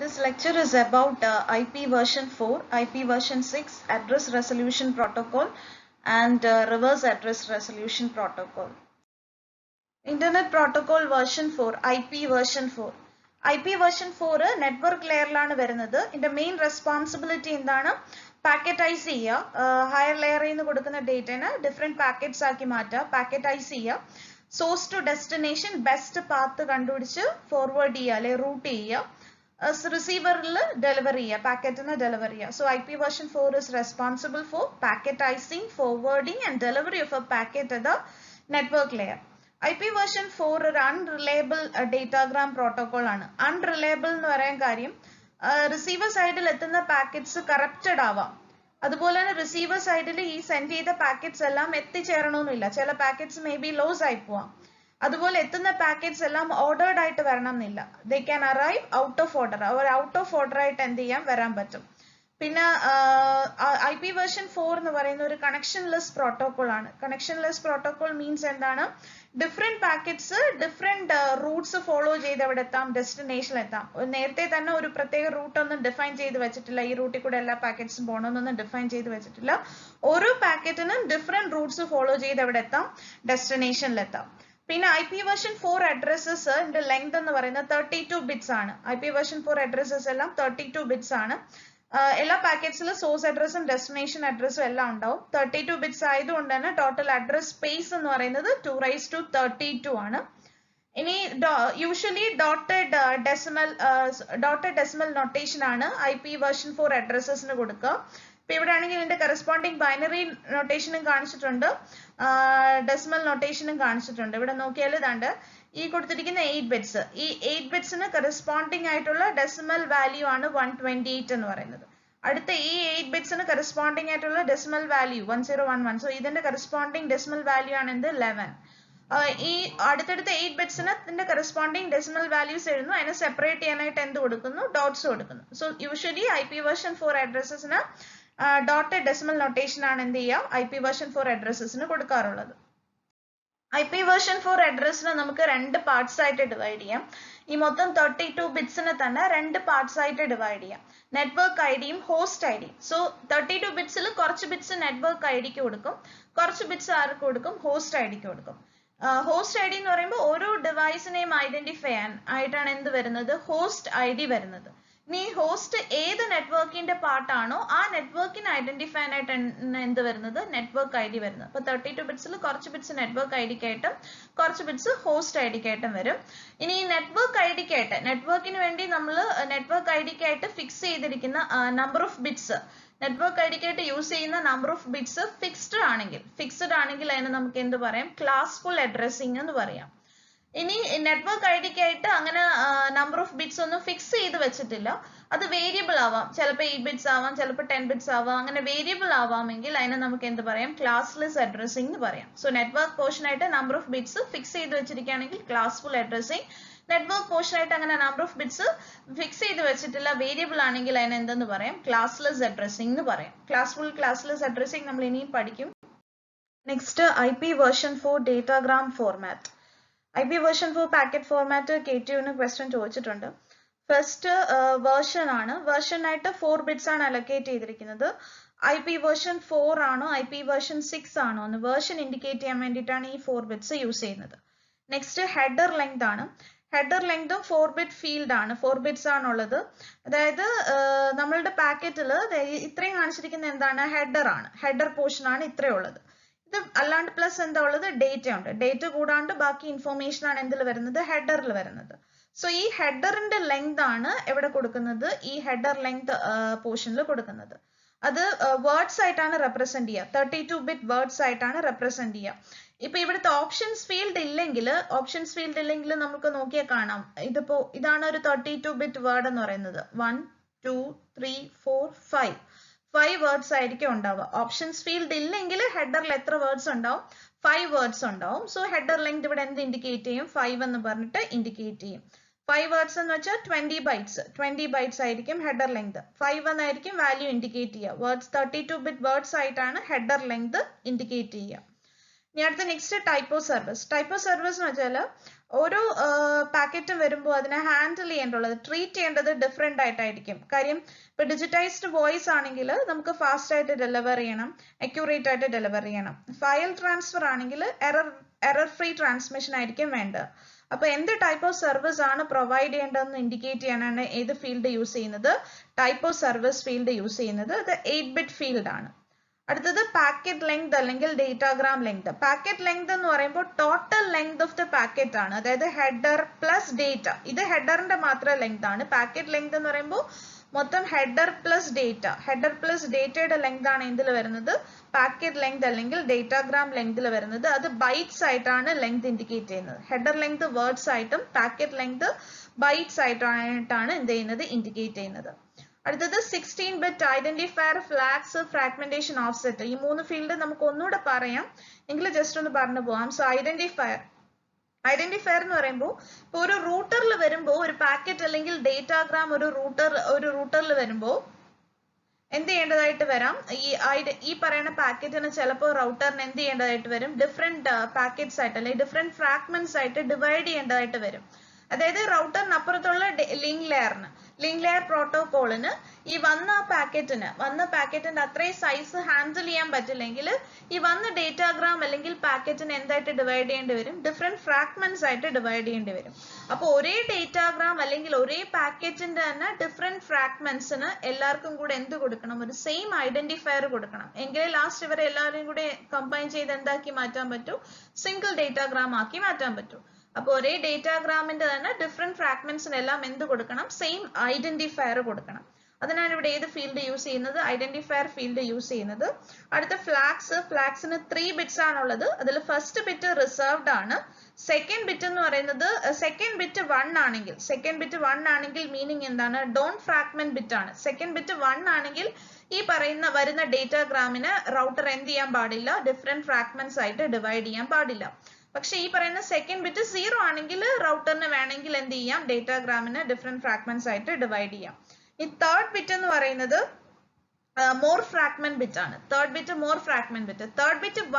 This lecture is about IP version 4, IP version 6, Address Resolution Protocol and Reverse Address Resolution Protocol. Internet Protocol version 4, IP version 4. IP version 4 network layer ലാണ് വരുന്നത്. ഇതിന്റെ main responsibility എന്താണ്? പാക്കറ്റൈസ് ചെയ്യുക, higher ലെയറിൽ നിന്ന് കൊടുക്കുന്ന ഡേറ്റനെ different packets ആക്കി മാറ്റുക, പാക്കറ്റൈസ് ചെയ്യുക, source to destination best path കണ്ടുപിടിച്ച് ഫോർവേഡ് ചെയ്യുക അല്ലെ റൂട്ട് ചെയ്യുക, receiver delivery packet delivery. So IP version 4 is responsible for packetizing, forwarding and delivery of a packet at the network layer. IP version 4 ഒരു unreliable datagram protocol ആണ്. Unreliable എന്ന് പറയാൻ കാര്യം receiver സൈഡിൽ എത്തുന്ന പാക്കറ്റ്സ് കറപ്റ്റഡ് ആവാം. അതുപോലെ തന്നെ റിസീവർ സൈഡിൽ ഈ സെൻഡ് ചെയ്ത പാക്കറ്റ്സ് എല്ലാം എത്തിച്ചേരണമെന്നില്ല. ചില പാക്കറ്റ്സ് മേ ബി ലോസ് ആയി പോവാം. അതുപോലെ എത്തുന്ന പാക്കറ്റ്സ് എല്ലാം ഓർഡേർഡ് ആയിട്ട് വരണം എന്നില്ല. They can arrive out of order. അവർ ഔട്ട് ഓഫ് ഓർഡർ ആയിട്ട് എന്ത് ചെയ്യാൻ വരാൻ പറ്റും. പിന്നെ IP version 4 എന്ന് പറയുന്ന ഒരു കണക്ഷൻലെസ് പ്രോട്ടോകോൾ ആണ്. കണക്ഷൻലെസ് പ്രോട്ടോകോൾ മീൻസ് എന്താണ്? Different packets different Roots follow ചെയ്ത് അവിടെ എത്താം, ഡെസ്റ്റിനേഷനിൽ എത്താം. നേരത്തെ തന്നെ ഒരു പ്രത്യേക റൂട്ട് ഒന്നും ഡിഫൈൻ ചെയ്ത് വെച്ചിട്ടില്ല. ഈ റൂട്ടിൽ കൂടെ എല്ലാ പാക്കറ്റ്സും പോകണമെന്നൊന്നും ഡിഫൈൻ ചെയ്ത് വെച്ചിട്ടില്ല. ഓരോ പാക്കറ്റിനും ഡിഫറെന്റ് റൂട്ട്സ് ഫോളോ ചെയ്ത് അവിടെ എത്താം, ഡെസ്റ്റിനേഷനിൽ എത്താം. പിന്നെ IP version 4 അഡ്രസ്സസ് ലെങ്ത് എന്ന് പറയുന്നത് 32 ബിറ്റ്സ് ആണ്. IP version 4 അഡ്രസ്സസ് എല്ലാം 32 ബിറ്റ്സ് ആണ്. എല്ലാ പാക്കറ്റ്സിലും സോഴ്സ് അഡ്രസ്സും ഡെസ്റ്റിനേഷൻ അഡ്രസ്സും എല്ലാം ഉണ്ടാവും. 32 ബിറ്റ്സ് ആയതുകൊണ്ട് തന്നെ ടോട്ടൽ അഡ്രസ് സ്പേസ് എന്ന് പറയുന്നത് 2⁻32 ആണ്. ഇനി യൂഷ്വലി ഡോട്ടഡ് ഡെസിമൽ നൊട്ടേഷൻ ആണ് IP version 4 അഡ്രസ്സസിന് കൊടുക്കുക. ഇപ്പൊ ഇവിടെ ആണെങ്കിൽ ഇതിന്റെ കറസ്പോണ്ടിങ് ബൈനറി നൊട്ടേഷനും കാണിച്ചിട്ടുണ്ട്, ഡെസിമൽ നൊട്ടേഷനും കാണിച്ചിട്ടുണ്ട്. ഇവിടെ നോക്കിയാൽ ഇതാണ്ട് ഈ കൊടുത്തിരിക്കുന്ന 8 ബിറ്റ്സ്, ഈ 8 ബിറ്റ്സിന് കറസ്പോണ്ടിങ് ആയിട്ടുള്ള ഡെസിമൽ വാല്യൂ ആണ് 128 എന്ന് പറയുന്നത്. അടുത്ത ഈ 8 ബിറ്റ്സിന് കറസ്പോണ്ടിങ് ആയിട്ടുള്ള ഡെസിമൽ വാല്യൂ 1011. സോ ഇതിന്റെ കറസ്പോണ്ടിങ് ഡെസിമൽ വാല്യൂ ആണ് എന്ത്? 11. ഈ അടുത്തടുത്ത 8 ബിറ്റ്സിന് കറസ്പോണ്ടിങ് ഡെസിമൽ വാല്യൂസ് എഴുതുന്നു. അതിനെ സെപ്പറേറ്റ് ചെയ്യാനായിട്ട് എന്ത് കൊടുക്കുന്നു? ഡോട്ട്സ് കൊടുക്കുന്നു. സോ യൂഷ്വലി IP version 4 അഡ്രസ്സസിന് ഡോട്ടഡ് ഡെസിമൽ നൊട്ടേഷൻ ആണ് എന്ത് ചെയ്യുക? IP version 4 അഡ്രസ്സസിന് കൊടുക്കാറുള്ളത്. IP version 4 അഡ്രസ്സിനെ നമുക്ക് രണ്ട് പാർട്സ് ആയിട്ട് ഡിവൈഡ് ചെയ്യാം. ഈ മൊത്തം 32 ബിറ്റ്സിനെ തന്നെ രണ്ട് പാർട്സ് ആയിട്ട് ഡിവൈഡ് ചെയ്യാം. നെറ്റ്വർക്ക് ഐഡിയും ഹോസ്റ്റ് ഐഡിയും. സോ 32 ബിറ്റ്സിൽ കുറച്ച് ബിറ്റ്സ് നെറ്റ്വർക്ക് ഐഡിക്ക് കൊടുക്കും, കുറച്ച് ബിറ്റ്സ് ആർക്ക് കൊടുക്കും? ഹോസ്റ്റ് ഐഡിക്ക് കൊടുക്കും. ഹോസ്റ്റ് ഐഡി എന്ന് പറയുമ്പോൾ ഓരോ ഡിവൈസിനെയും ഐഡന്റിഫൈ ചെയ്യാൻ ആയിട്ടാണ് എന്ത് വരുന്നത്? ഹോസ്റ്റ് ID വരുന്നത്. ഇനി ഹോസ്റ്റ് ഏത് നെറ്റ്വർക്കിന്റെ പാർട്ടാണോ ആ നെറ്റ്വർക്കിനെ ഐഡന്റിഫൈ ആയിട്ട് എന്ത് വരുന്നത്? നെറ്റ്വർക്ക് ID വരുന്നത്. അപ്പൊ 32 ബിറ്റ്സിൽ കുറച്ച് ബിറ്റ്സ് നെറ്റ്വർക്ക് ഐഡിക്കായിട്ടും കുറച്ച് ബിറ്റ്സ് ഹോസ്റ്റ് ഐഡിക്കായിട്ടും വരും. ഇനി ഈ നെറ്റ്വർക്ക് ഐഡിക്കായിട്ട് നെറ്റ്വർക്കിന് വേണ്ടി നമ്മൾ നെറ്റ്വർക്ക് ഐഡിക്കായിട്ട് ഫിക്സ് ചെയ്തിരിക്കുന്ന നമ്പർ ഓഫ് ബിറ്റ്സ്, നെറ്റ്വർക്ക് ഐഡിക്കായിട്ട് യൂസ് ചെയ്യുന്ന നമ്പർ ഓഫ് ബിറ്റ്സ് ഫിക്സ്ഡ് ആണെങ്കിൽ അതിന് നമുക്ക് എന്ത് പറയാം? ക്ലാസ്ഫുൾ അഡ്രസ്സിംഗ് എന്ന് പറയാം. ഇനി നെറ്റ്വർക്ക് ഐഡിക്കായിട്ട് അങ്ങനെ നമ്പർ ഓഫ് ബിറ്റ്സ് ഒന്നും ഫിക്സ് ചെയ്ത് വെച്ചിട്ടില്ല, അത് വേരിയബിൾ ആവാം. ചിലപ്പോൾ 8 ബിറ്റ്സ് ആവാം, ചിലപ്പോൾ 10 ബിറ്റ്സ് ആവാം. അങ്ങനെ വേരിയബിൾ ആവാമെങ്കിൽ അതിനെ നമുക്ക് എന്ത് പറയാം? ക്ലാസ്ലെസ് അഡ്രസ്സിംഗ് എന്ന് പറയാം. സോ നെറ്റ്വർക്ക് പോർഷൻ ആയിട്ട് നമ്പർ ഓഫ് ബിറ്റ്സ് ഫിക്സ് ചെയ്ത് വെച്ചിരിക്കുകയാണെങ്കിൽ ക്ലാസ്ഫുൾ അഡ്രസ്സിംഗ്. നെറ്റ്വർക്ക് പോർഷൻ ആയിട്ട് അങ്ങനെ നമ്പർ ഓഫ് ബിറ്റ്സ് ഫിക്സ് ചെയ്ത് വെച്ചിട്ടില്ല, വേരിയബിൾ ആണെങ്കിൽ അതിനെ എന്തെന്ന് പറയാം? ക്ലാസ്ലെസ് അഡ്രസ്സിംഗ് എന്ന് പറയാം. ക്ലാസ്ലെസ് അഡ്രസ്സിംഗ് നമ്മൾ ഇനിയും പഠിക്കും. Next IP version 4 datagram format. IP version 4 packet format KTUവിന് ക്വസ്റ്റ്യൻ ചോദിച്ചിട്ടുണ്ട്. ഫസ്റ്റ് വേർഷൻ ആണ്. വേർഷൻ ആയിട്ട് 4 ബിറ്റ്സ് ആണ് അലൊക്കേറ്റ് ചെയ്തിരിക്കുന്നത്. IP version 4 ആണോ IP version 6 ആണോ എന്ന് വേർഷൻ ഇൻഡിക്കേറ്റ് ചെയ്യാൻ വേണ്ടിയിട്ടാണ് ഈ 4 ബിറ്റ്സ് യൂസ് ചെയ്യുന്നത്. നെക്സ്റ്റ് ഹെഡർ ലെങ്ത് ആണ്. ഹെഡർ ലെങ്തും 4 ബിറ്റ് ഫീൽഡ് ആണ്, 4 ബിറ്റ്സ് ആണുള്ളത്. അതായത് നമ്മളുടെ പാക്കറ്റിൽ ഇത്രയും കാണിച്ചിരിക്കുന്ന എന്താണ്? ഹെഡർ ആണ്, ഹെഡർ പോർഷൻ ആണ് ഇത്രയുള്ളത്. ഇത് അല്ലാണ്ട് പ്ലസ് എന്താ ഉള്ളത്? ഡേറ്റ ഉണ്ട്. ഡേറ്റ കൂടാണ്ട് ബാക്കി ഇൻഫോർമേഷൻ ആണ് എന്തിൽ വരുന്നത്? ഹെഡറിൽ വരുന്നത്. സോ ഈ ഹെഡറിന്റെ ലെങ്ത് ആണ് എവിടെ കൊടുക്കുന്നത്? ഈ ഹെഡർ ലെങ്ത് പോർഷനിൽ കൊടുക്കുന്നത്. അത് വേർഡ്സ് ആയിട്ടാണ് റെപ്രസെന്റ് ചെയ്യുക. 32 ബിറ്റ് വേർഡ്സ് ആയിട്ടാണ് റെപ്രസെന്റ് ചെയ്യുക. ഇപ്പൊ ഇവിടുത്തെ ഓപ്ഷൻസ് ഫീൽഡ് ഇല്ലെങ്കിൽ നമുക്ക് നോക്കിയാൽ കാണാം. ഇതാണ് ഒരു 32 ബിറ്റ് വേർഡ് എന്ന് പറയുന്നത്. 1 2 3 4 5 വേർഡ്സ് ആയിരിക്കും ഉണ്ടാവുക. ഓപ്ഷൻസ് ഫീൽഡ് ഇല്ലെങ്കിൽ ഹെഡറിൽ എത്ര വേർഡ്സ് ഉണ്ടാവും? 5 വേർഡ്സ് ഉണ്ടാവും. സോ ഹെഡർ ലെങ്ത് ഇവിടെ എന്ത് ഇൻഡിക്കേറ്റ് ചെയ്യും? 5 എന്ന് പറഞ്ഞിട്ട് ഇൻഡിക്കേറ്റ് ചെയ്യും. 5 വേർഡ്സ് എന്ന് വെച്ചാൽ 20 ബൈറ്റ്സ് ആയിരിക്കും ഹെഡർ ലെങ്ത്. 5 എന്നായിരിക്കും വാല്യൂ ഇൻഡിക്കേറ്റ് ചെയ്യുക. വേർഡ്സ് 32 ബിറ്റ് വേർഡ്സ് ആയിട്ടാണ് ഹെഡർ ലെങ്ത് ഇൻഡിക്കേറ്റ് ചെയ്യുക. ഇനി അടുത്ത next type of service. Type of service എന്ന് വെച്ചാൽ ഓരോ പാക്കറ്റും വരുമ്പോൾ അതിനെ ഹാൻഡിൽ ചെയ്യേണ്ടത്, ട്രീറ്റ് ചെയ്യേണ്ടത് ഡിഫറെൻ്റ് ആയിട്ടായിരിക്കും. കാര്യം ഇപ്പൊ ഡിജിറ്റൈസ്ഡ് വോയിസ് ആണെങ്കിൽ നമുക്ക് ഫാസ്റ്റ് ആയിട്ട് ഡെലിവർ ചെയ്യണം, അക്യൂറേറ്റ് ആയിട്ട് ഡെലിവർ ചെയ്യണം. ഫയൽ ട്രാൻസ്ഫർ ആണെങ്കിൽ എറർ ഫ്രീ ട്രാൻസ്മിഷൻ ആയിരിക്കും വേണ്ടത്. അപ്പൊ എന്ത് ടൈപ്പ് ഓഫ് സർവീസ് ആണ് പ്രൊവൈഡ് ചെയ്യേണ്ടതെന്ന് ഇൻഡിക്കേറ്റ് ചെയ്യാനാണ് ഏത് ഫീൽഡ് യൂസ് ചെയ്യുന്നത്? Type of service field use ചെയ്യുന്നത്. അത് 8-bit ഫീൽഡ് ആണ്. അടുത്തത് പാക്കറ്റ് ലെങ്ത് അല്ലെങ്കിൽ ഡേറ്റാഗ്രാം ലെങ്ത്. പാക്കറ്റ് ലെങ്ത് എന്ന് പറയുമ്പോൾ total length of the packet ആണ്, അതായത് ഹെഡർ പ്ലസ് ഡേറ്റ. ഇത് ഹെഡറിന്റെ മാത്രം ലെങ്ത് ആണ്. പാക്കറ്റ് ലെങ്ത് എന്ന് പറയുമ്പോൾ മൊത്തം header plus data, header plus ഡേറ്റയുടെ ലെങ്ത് ആണ് എന്തിൽ വരുന്നത്? പാക്കറ്റ് ലെങ്ത് അല്ലെങ്കിൽ ഡേറ്റാഗ്രാം ലെങ്തിൽ വരുന്നത്. അത് ബൈറ്റ്സ് ആയിട്ടാണ് ലെങ്ത് ഇൻഡിക്കേറ്റ് ചെയ്യുന്നത്. ഹെഡർ ലെങ്ത് വേർഡ്സ് ആയിട്ടും പാക്കറ്റ് ലെങ്ത് ബൈറ്റ്സ് ആയിട്ടാണ് എന്ത് ചെയ്യുന്നത്? ഇൻഡിക്കേറ്റ് ചെയ്യുന്നത്. അടുത്തത് 16-bit identifier, flags, fragmentation, offset. ഈ 3 ഫീൽഡ് നമുക്ക് ഒന്നുകൂടെ പറയാം, എങ്കിലും ജസ്റ്റ് ഒന്ന് പറഞ്ഞു പോവാം. സോ ഐഡന്റിഫയർ എന്ന് പറയുമ്പോൾ ഇപ്പൊ ഒരു റൂട്ടറിൽ വരുമ്പോൾ, ഒരു പാക്കറ്റ് അല്ലെങ്കിൽ ഡേറ്റാഗ്രാം ഒരു റൂട്ടറിൽ വരുമ്പോൾ എന്ത് ചെയ്യേണ്ടതായിട്ട് വരാം? ഈ പറയുന്ന പാക്കറ്റിന് ചിലപ്പോൾ റൗട്ടറിന് എന്ത് ചെയ്യേണ്ടതായിട്ട് വരും? ഡിഫറെന്റ് പാക്കറ്റ്സ് ആയിട്ട് അല്ലെങ്കിൽ ഡിഫറെന്റ് ഫ്രാഗ്മെന്റ്സ് ആയിട്ട് ഡിവൈഡ് ചെയ്യേണ്ടതായിട്ട് വരും. അതായത് റൗട്ടറിന് അപ്പുറത്തുള്ള ലിങ്ക് ലെയർ പ്രോട്ടോകോളിന് ഈ വന്ന പാക്കറ്റിന്റെ അത്രയും സൈസ് ഹാൻഡിൽ ചെയ്യാൻ പറ്റില്ലെങ്കിൽ ഈ വന്ന ഡേറ്റാഗ്രാം അല്ലെങ്കിൽ പാക്കറ്റിന് എന്തായിട്ട് ഡിവൈഡ് ചെയ്യേണ്ടി വരും? ഡിഫറെന്റ് ഫ്രാഗ്മെന്റ്സ് ആയിട്ട് ഡിവൈഡ് ചെയ്യേണ്ടി വരും. അപ്പോൾ ഒരേ ഡേറ്റാഗ്രാം അല്ലെങ്കിൽ ഒരേ പാക്കറ്റിന്റെ തന്നെ ഡിഫറെന്റ് ഫ്രാഗ്മെന്റ്സിന് എല്ലാവർക്കും കൂടെ എന്ത് കൊടുക്കണം? ഒരു സെയിം ഐഡന്റിഫയർ കൊടുക്കണം. എങ്കിലേ ലാസ്റ്റ് ഇവരെ എല്ലാവരെയും കൂടെ കമ്പൈൻ ചെയ്ത് എന്താക്കി മാറ്റാൻ പറ്റൂ? സിംഗിൾ ഡേറ്റാഗ്രാം ആക്കി മാറ്റാൻ പറ്റൂ. അപ്പോൾ ഒരേ ഡേറ്റാഗ്രാമിന്റെ തന്നെ ഡിഫറെന്റ് ഫ്രാഗ്മെന്റ്സിനെല്ലാം എന്ത് കൊടുക്കണം? സെയിം ഐഡന്റിഫയർ കൊടുക്കണം. അതിനാണ് ഇവിടെ ഏത് ഫീൽഡ് യൂസ് ചെയ്യുന്നത്? ഐഡന്റിഫയർ ഫീൽഡ് യൂസ് ചെയ്യുന്നത്. അടുത്ത ഫ്ലാഗ്സിന് 3 bits ആണുള്ളത്. അതിൽ ഫസ്റ്റ് ബിറ്റ് റിസർവ്ഡ് ആണ്. സെക്കൻഡ് ബിറ്റ് എന്ന് പറയുന്നത് സെക്കൻഡ് ബിറ്റ് 1 ആണെങ്കിൽ മീനിങ് എന്താണ്? ഡോണ്ട് ഫ്രാഗ്മെന്റ് ബിറ്റ് ആണ്. സെക്കൻഡ് ബിറ്റ് 1 ആണെങ്കിൽ ഈ വരുന്ന ഡേറ്റാഗ്രാമിന് റൗട്ടർ എന്ത് ചെയ്യാൻ പാടില്ല? ഡിഫറെന്റ് ഫ്രാഗ്മെന്റ്സ് ആയിട്ട് ഡിവൈഡ് ചെയ്യാൻ പാടില്ല. പക്ഷെ ഈ പറയുന്ന സെക്കൻഡ് ബിറ്റ് 0 ആണെങ്കിൽ റൗട്ടറിന് വേണമെങ്കിൽ എന്ത് ചെയ്യാം? ഡേറ്റാഗ്രാമിന് ഡിഫറെന്റ് ഫ്രാഗ്മെന്റ്സ് ആയിട്ട് ഡിവൈഡ് ചെയ്യാം. ഈ തേർഡ് ബിറ്റ് എന്ന് പറയുന്നത് മോർ ഫ്രാഗ്മെന്റ് ബിറ്റ് ആണ്. തേർഡ് ബിറ്റ്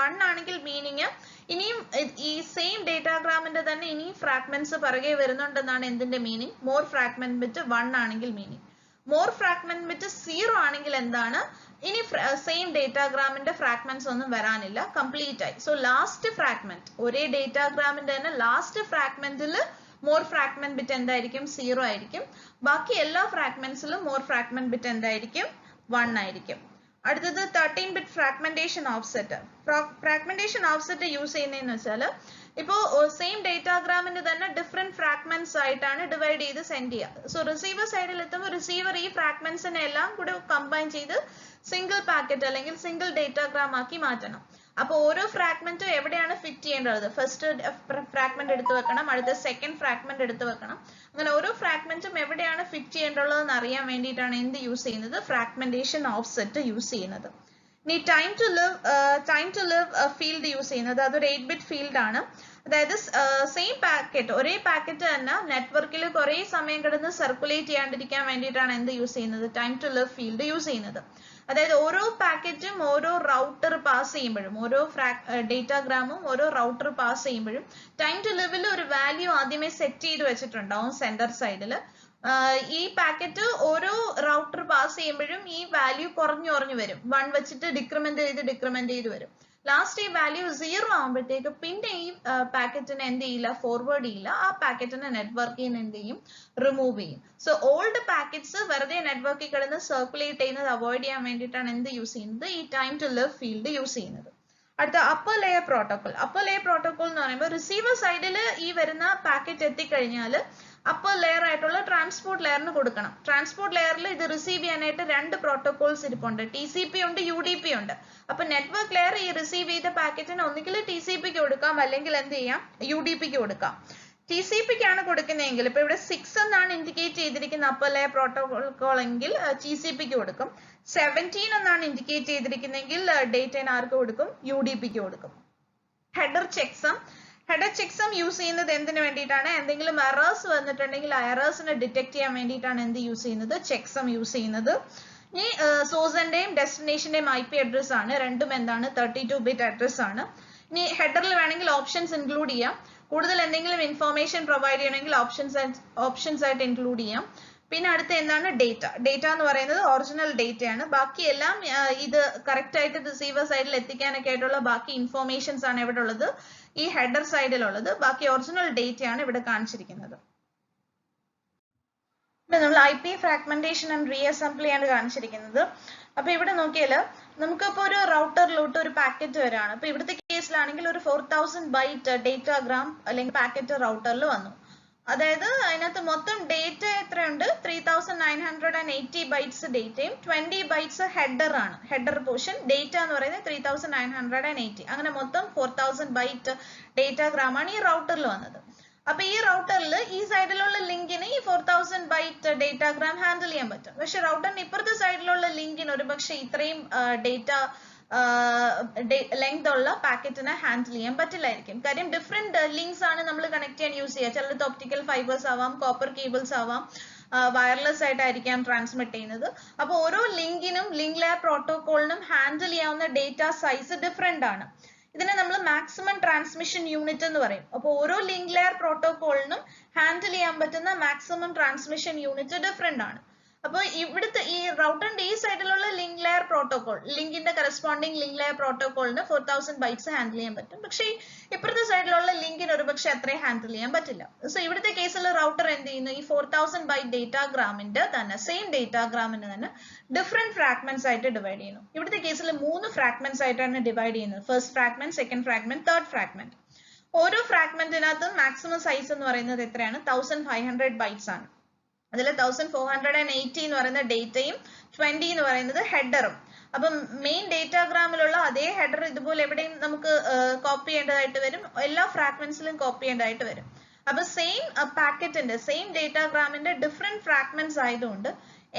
1 ആണെങ്കിൽ മീനിങ് ഇനിയും ഈ സെയിം ഡേറ്റാഗ്രാമിന്റെ തന്നെ ഇനിയും ഫ്രാഗ്മെന്റ്സ് പിറകെ വരുന്നുണ്ടെന്നാണ് എന്തിന്റെ മീനിങ്? മോർ ഫ്രാഗ്മെന്റ് ബിറ്റ് 1 ആണെങ്കിൽ മീനിങ്. മോർ ഫ്രാഗ്മെന്റ് ബിറ്റ് 0 ആണെങ്കിൽ എന്താണ്? ഇനി സെയിം ഡേറ്റാഗ്രാമിന്റെ ഫ്രാഗ്മെന്റ്സ് ഒന്നും വരാനില്ല, കംപ്ലീറ്റ് ആയി. സോ ലാസ്റ്റ് ഫ്രാഗ്മെന്റ്, ഒരേ ഡേറ്റാഗ്രാമിന്റെ തന്നെ ലാസ്റ്റ് ഫ്രാഗ്മെന്റിൽ മോർ ഫ്രാഗ്മെന്റ് ബിറ്റ് എന്തായിരിക്കും? 0 ആയിരിക്കും. ബാക്കി എല്ലാ ഫ്രാഗ്മെന്റ്സിലും മോർ ഫ്രാഗ്മെന്റ് ബിറ്റ് എന്തായിരിക്കും? 1 ആയിരിക്കും. അടുത്തത് 13-bit fragmentation offset. Fragmentation offset use ചെയ്യുന്നതെന്ന് വെച്ചാൽ ഇപ്പോൾ സെയിം ഡേറ്റാഗ്രാമിന്റെ തന്നെ ഡിഫറെന്റ് ഫ്രാഗ്മെന്റ്സ് ആയിട്ടാണ് ഡിവൈഡ് ചെയ്ത് സെൻഡ് ചെയ്യുക. സോ റിസീവർ സൈഡിൽ എത്തുമ്പോൾ റിസീവർ ഈ ഫ്രാഗ്മെന്റ്സിനെ എല്ലാം കൂടെ കമ്പൈൻ ചെയ്ത് സിംഗിൾ പാക്കറ്റ് അല്ലെങ്കിൽ സിംഗിൾ ഡേറ്റാഗ്രാം ആക്കി മാറ്റണം. അപ്പോൾ ഓരോ ഫ്രാഗ്മെന്റും എവിടെയാണ് ഫിറ്റ് ചെയ്യേണ്ടത്? ഫസ്റ്റ് ഫ്രാഗ്മെന്റ് എടുത്തു വെക്കണം, അടുത്ത സെക്കൻഡ് ഫ്രാഗ്മെന്റ് എടുത്തു വെക്കണം. അങ്ങനെ ഓരോ ഫ്രാഗ്മെന്റും എവിടെയാണ് ഫിറ്റ് ചെയ്യേണ്ടതെന്ന് അറിയാൻ വേണ്ടിയിട്ടാണ് എന്ത് യൂസ് ചെയ്യുന്നത്? ഫ്രാഗ്മെന്റേഷൻ ഓഫ്സെറ്റ് യൂസ് ചെയ്യുന്നത്. ഇനി time to live field use ചെയ്യുന്നത്. അതൊരു 8-bit ഫീൽഡ് ആണ്. അതായത് സെയിം പാക്കറ്റ്, ഒരേ പാക്കറ്റ് തന്നെ നെറ്റ്വർക്കിൽ കുറെ സമയം കിടന്ന് സർക്കുലേറ്റ് ചെയ്യാണ്ടിരിക്കാൻ വേണ്ടിയിട്ടാണ് എന്ത് യൂസ് ചെയ്യുന്നത്? Time to live field use ചെയ്യുന്നത്. അതായത് ഓരോ പാക്കറ്റും ഓരോ റൗട്ടർ പാസ് ചെയ്യുമ്പോഴും, ഓരോ ഡേറ്റാഗ്രാമും ഓരോ റൗട്ടർ പാസ് ചെയ്യുമ്പോഴും ടൈം ടു ലിവിൽ ഒരു വാല്യൂ ആദ്യമേ സെറ്റ് ചെയ്ത് വെച്ചിട്ടുണ്ടാവും സെൻഡർ സൈഡിൽ. ഈ പാക്കറ്റ് ഓരോ റൗട്ടർ പാസ് ചെയ്യുമ്പോഴും ഈ വാല്യൂ കുറഞ്ഞു വരും. 1 വെച്ചിട്ട് ഡിക്രിമെന്റ് ചെയ്ത് വരും. ലാസ്റ്റ് ഈ വാല്യൂ 0 ആകുമ്പോഴത്തേക്ക് പിന്നെ ഈ പാക്കറ്റിനെ എന്ത് ചെയ്യില്ല? ഫോർവേഡ് ചെയ്യില്ല. ആ പാക്കറ്റിനെ നെറ്റ്വർക്കിൽ നിന്ന് എന്ത് ചെയ്യും? റിമൂവ് ചെയ്യും. സോ ഓൾഡ് പാക്കറ്റ്സ് വെറുതെ നെറ്റ്വർക്കിൽ കിടന്ന് സർക്കുലേറ്റ് ചെയ്യുന്നത് അവോയ്ഡ് ചെയ്യാൻ വേണ്ടിയിട്ടാണ് എന്ത് യൂസ് ചെയ്യുന്നത്? ഈ time to live field use ചെയ്യുന്നത്. അടുത്ത upper layer protocol. Upper layer protocol എന്ന് പറയുമ്പോൾ റിസീവർ സൈഡിൽ ഈ വരുന്ന പാക്കറ്റ് എത്തിക്കഴിഞ്ഞാൽ അപ്പർ ലെയർ ആയിട്ടുള്ള ട്രാൻസ്പോർട്ട് ലെയറിന് കൊടുക്കണം. ട്രാൻസ്പോർട്ട് ലെയറിൽ ഇത് റിസീവ് ചെയ്യാനായിട്ട് 2 പ്രോട്ടോകോൾസ് ഇരിപ്പുണ്ട്. TCP ഉണ്ട്, UDP ഉണ്ട്. അപ്പൊ നെറ്റ്വർക്ക് ലെയർ ഈ റിസീവ് ചെയ്ത പാക്കറ്റിന് ഒന്നുകിൽ TCPക്ക് കൊടുക്കാം, അല്ലെങ്കിൽ എന്ത് ചെയ്യാം? UDPക്ക് കൊടുക്കാം. TCPക്കാണ് കൊടുക്കുന്നതെങ്കിൽ, ഇപ്പൊ ഇവിടെ 6 എന്നാണ് ഇൻഡിക്കേറ്റ് ചെയ്തിരിക്കുന്ന അപ്പർ ലെയർ പ്രോട്ടോകോൾ എങ്കിൽ TCPക്ക് കൊടുക്കും. 17 എന്നാണ് ഇൻഡിക്കേറ്റ് ചെയ്തിരിക്കുന്നതെങ്കിൽ ഡേറ്റന് ആർക്ക് കൊടുക്കും? UDPക്ക് കൊടുക്കും. ഹെഡർ ചെക്സം യൂസ് ചെയ്യുന്നത് എന്തിനു വേണ്ടിയിട്ടാണ്? എന്തെങ്കിലും എറേഴ്സ് വന്നിട്ടുണ്ടെങ്കിൽ ആ എറേഴ്സിനെ ഡിറ്റക്ട് ചെയ്യാൻ വേണ്ടിയിട്ടാണ് എന്ത് യൂസ് ചെയ്യുന്നത്? ചെക്സം യൂസ് ചെയ്യുന്നത്. ഈ സോഴ്സിന്റെയും ഡെസ്റ്റിനേഷന്റെയും IP അഡ്രസ് ആണ്. രണ്ടും എന്താണ്? 32-bit അഡ്രസ് ആണ്. ഇനി ഹെഡറിൽ വേണമെങ്കിൽ ഓപ്ഷൻസ് ഇൻക്ലൂഡ് ചെയ്യാം. കൂടുതൽ എന്തെങ്കിലും ഇൻഫോർമേഷൻ പ്രൊവൈഡ് ചെയ്യണമെങ്കിൽ ഓപ്ഷൻസ് ആയിട്ട് ഇൻക്ലൂഡ് ചെയ്യാം. പിന്നെ അടുത്ത എന്താണ് ഡേറ്റ. ഡേറ്റ എന്ന് പറയുന്നത് ഒറിജിനൽ ഡേറ്റ ആണ്. ബാക്കിയെല്ലാം ഇത് കറക്റ്റ് ആയിട്ട് റിസീവർ സൈഡിൽ എത്തിക്കാനൊക്കെ ആയിട്ടുള്ള ബാക്കി ഇൻഫോർമേഷൻസ് ആണ് ഇവിടെ ഉള്ളത്, ഈ ഹെഡർ സൈഡിലുള്ളത്. ബാക്കി ഒറിജിനൽ ഡേറ്റ ആണ് ഇവിടെ കാണിച്ചിരിക്കുന്നത്. നമ്മൾ IP ഫ്രാഗ്മെന്റേഷൻ ആൻഡ് റീഅസംബ്ലി ആണ് കാണിച്ചിരിക്കുന്നത്. അപ്പൊ ഇവിടെ നോക്കിയാൽ നമുക്കിപ്പോ ഒരു റൗട്ടറിലോട്ട് ഒരു പാക്കറ്റ് വരാണ്. അപ്പൊ ഇവിടുത്തെ കേസിലാണെങ്കിൽ ഒരു 4000 ബൈറ്റ് ഡേറ്റാഗ്രാം അല്ലെങ്കിൽ പാക്കറ്റ് റൗട്ടറിൽ വന്നു. അതായത് അതിനകത്ത് മൊത്തം ഡേറ്റ എത്രയുണ്ട്? 3980 ബൈറ്റ്സ് ഡേറ്റയും 20 ബൈറ്റ്സ് ഹെഡർ ആണ്. ഹെഡർ പോർഷൻ ഡേറ്റ എന്ന് പറയുന്നത് 3980. അങ്ങനെ മൊത്തം 4000 ബൈറ്റ് ഡേറ്റാഗ്രാം ആണ് ഈ റൗട്ടറിൽ വന്നത്. അപ്പൊ ഈ റൗട്ടറിൽ ഈ സൈഡിലുള്ള ലിങ്കിന് ഈ 4000 ബൈറ്റ് ഡേറ്റാഗ്രാം ഹാൻഡിൽ ചെയ്യാൻ പറ്റും. പക്ഷെ റൗട്ടറിന് ഇപ്പുറത്തെ സൈഡിലുള്ള ലിങ്കിന് ഒരു പക്ഷെ ഇത്രയും ഡേറ്റ ലെങ്ത് ഉള്ള പാക്കറ്റിനെ ഹാൻഡിൽ ചെയ്യാൻ പറ്റില്ലായിരിക്കും. കാര്യം ഡിഫറെന്റ് ലിങ്ക്സ് ആണ് നമ്മൾ കണക്ട് ചെയ്യാൻ യൂസ് ചെയ്യുക. ചിലത് ഒപ്റ്റിക്കൽ ഫൈബേഴ്സ് ആവാം, കോപ്പർ കേബിൾസ് ആവാം, വയർലെസ് ആയിട്ടായിരിക്കാം ട്രാൻസ്മിറ്റ് ചെയ്യുന്നത്. അപ്പൊ ഓരോ ലിങ്കിനും ലിങ്ക് ലെയർ പ്രോട്ടോകോളിനും ഹാൻഡിൽ ചെയ്യാവുന്ന ഡേറ്റ സൈസ് ഡിഫറെന്റ് ആണ്. ഇതിനെ നമ്മൾ മാക്സിമം ട്രാൻസ്മിഷൻ യൂണിറ്റ് എന്ന് പറയും. അപ്പോൾ ഓരോ ലിങ്ക് ലെയർ പ്രോട്ടോകോളിനും ഹാൻഡിൽ ചെയ്യാൻ പറ്റുന്ന മാക്സിമം ട്രാൻസ്മിഷൻ യൂണിറ്റ് ഡിഫറെന്റ് ആണ്. അപ്പോൾ ഇവിടുത്തെ ഈ റൗട്ടറിന്റെ ഈ സൈഡിലുള്ള ലിങ്ക് ലെയർ പ്രോട്ടോകോൾ, ലിങ്കിന്റെ കറസ്പോണ്ടിങ് ലിങ്ക് ലെയർ പ്രോട്ടോകോളിന് 4000 ബൈറ്റ്സ് ഹാൻഡിൽ ചെയ്യാൻ പറ്റും. പക്ഷേ ഇപ്പുറത്തെ സൈഡിലുള്ള ലിങ്കിന് ഒരു പക്ഷെ അത്രയും ഹാൻഡിൽ ചെയ്യാൻ പറ്റില്ല. സോ ഇവിടുത്തെ കേസിൽ റൗട്ടർ എന്ത് ചെയ്യുന്നു? ഈ 4000 ബൈറ്റ് ഡേറ്റാഗ്രാമിന്റെ തന്നെ സെയിം ഡേറ്റാഗ്രാമിന് തന്നെ ഡിഫറെന്റ് ഫ്രാഗ്മെന്റ്സ് ആയിട്ട് ഡിവൈഡ് ചെയ്യുന്നു. ഇവിടുത്തെ കേസിൽ 3 ഫ്രാഗ്മെന്റ്സ് ആയിട്ടാണ് ഡിവൈഡ് ചെയ്യുന്നത്. First fragment, second fragment, third fragment. ഓരോ ഫ്രാഗ്മെന്റിനകത്തും മാക്സിമം സൈസ് എന്ന് പറയുന്നത് എത്രയാണ്? 1500 ബൈറ്റ്സ് ആണ്. അതിൽ 1480 എന്ന് പറയുന്ന ഡേറ്റയും 20 എന്ന് പറയുന്നത് ഹെഡറും. അപ്പം മെയിൻ ഡേറ്റാഗ്രാമിലുള്ള അതേ ഹെഡർ ഇതുപോലെ എവിടെയും നമുക്ക് കോപ്പി ചെയ്യേണ്ടതായിട്ട് വരും, എല്ലാ ഫ്രാഗ്മെന്റ്സിലും കോപ്പി ചെയ്യേണ്ടതായിട്ട് വരും. അപ്പൊ സെയിം പാക്കറ്റിന്റെ സെയിം ഡേറ്റാഗ്രാമിന്റെ ഡിഫറെന്റ് ഫ്രാഗ്മെന്റ്സ് ആയതുകൊണ്ട്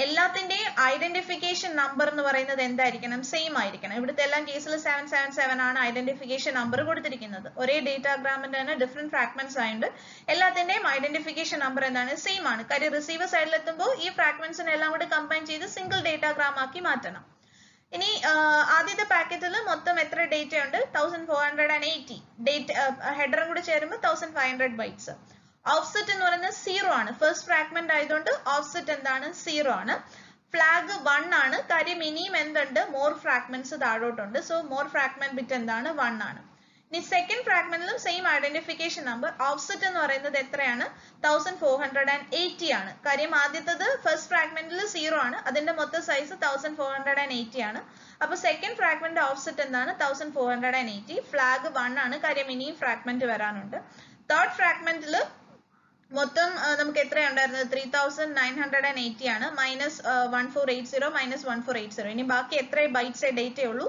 എല്ലാത്തിന്റെയും ഐഡന്റിഫിക്കേഷൻ നമ്പർ എന്ന് പറയുന്നത് എന്തായിരിക്കണം? സെയിം ആയിരിക്കണം. ഇവിടുത്തെ എല്ലാ കേസിൽ 777 ആണ് ഐഡന്റിഫിക്കേഷൻ നമ്പർ കൊടുത്തിരിക്കുന്നത്. ഒരേ ഡേറ്റാഗ്രാമിന്റെ തന്നെ ഡിഫറെന്റ് ഫ്രാഗ്മെന്റ്സ് ആയതുകൊണ്ട് എല്ലാത്തിന്റെയും ഐഡന്റിഫിക്കേഷൻ നമ്പർ എന്താണ്? സെയിം ആണ്. കാര്യം റിസീവർ സൈഡിൽ എത്തുമ്പോൾ ഈ ഫ്രാഗ്മെന്റ്സിനെ എല്ലാം കൂടി കമ്പൈൻ ചെയ്ത് സിംഗിൾ ഡേറ്റാഗ്രാം ആക്കി മാറ്റണം. ഇനി ആദ്യത്തെ പാക്കറ്റിൽ മൊത്തം എത്ര ഡേറ്റ ഉണ്ട്? 1480. ഡേറ്റ ഹെഡറും കൂടി ചേരുമ്പോൾ 1500 ബൈറ്റ്സ്. ഓഫ്സെറ്റ് എന്ന് പറയുന്നത് 0 ആണ്. ഫസ്റ്റ് ഫ്രാഗ്മെന്റ് ആയതുകൊണ്ട് ഓഫ്സെറ്റ് എന്താണ്? 0 ആണ്. ഫ്ലാഗ് 1 ആണ്. കാര്യം ഇനിയും എന്തുണ്ട്? മോർ ഫ്രാഗ്മെന്റ്സ് താഴോട്ടുണ്ട്. സോ മോർ ഫ്രാഗ്മെന്റ് ബിറ്റ് എന്താണ്? 1 ആണ്. ഇനി സെക്കൻഡ് ഫ്രാഗ്മെന്റിലും സെയിം ഐഡന്റിഫിക്കേഷൻ നമ്പർ. ഓഫ്സെറ്റ് എന്ന് പറയുന്നത് എത്രയാണ്? 1480 ആണ്. കാര്യം ആദ്യത്തത് ഫസ്റ്റ് ഫ്രാഗ്മെന്റിൽ 0 ആണ്. അതിന്റെ മൊത്തം സൈസ് 1480 ആണ്. അപ്പൊ സെക്കൻഡ് ഫ്രാഗ്മെന്റ് ഓഫ്സെറ്റ് എന്താണ്? 1480. ഫ്ലാഗ് 1 ആണ്. കാര്യം ഇനിയും ഫ്രാഗ്മെന്റ് വരാനുണ്ട്. തേർഡ് ഫ്രാഗ്മെന്റിൽ മൊത്തം നമുക്ക് എത്രയുണ്ടായിരുന്നത്? 3980 ആണ്. Minus 1480 minus 1480. ഇനി ബാക്കി എത്ര ബൈറ്റ്സ് ഡേറ്റ ഉള്ളൂ?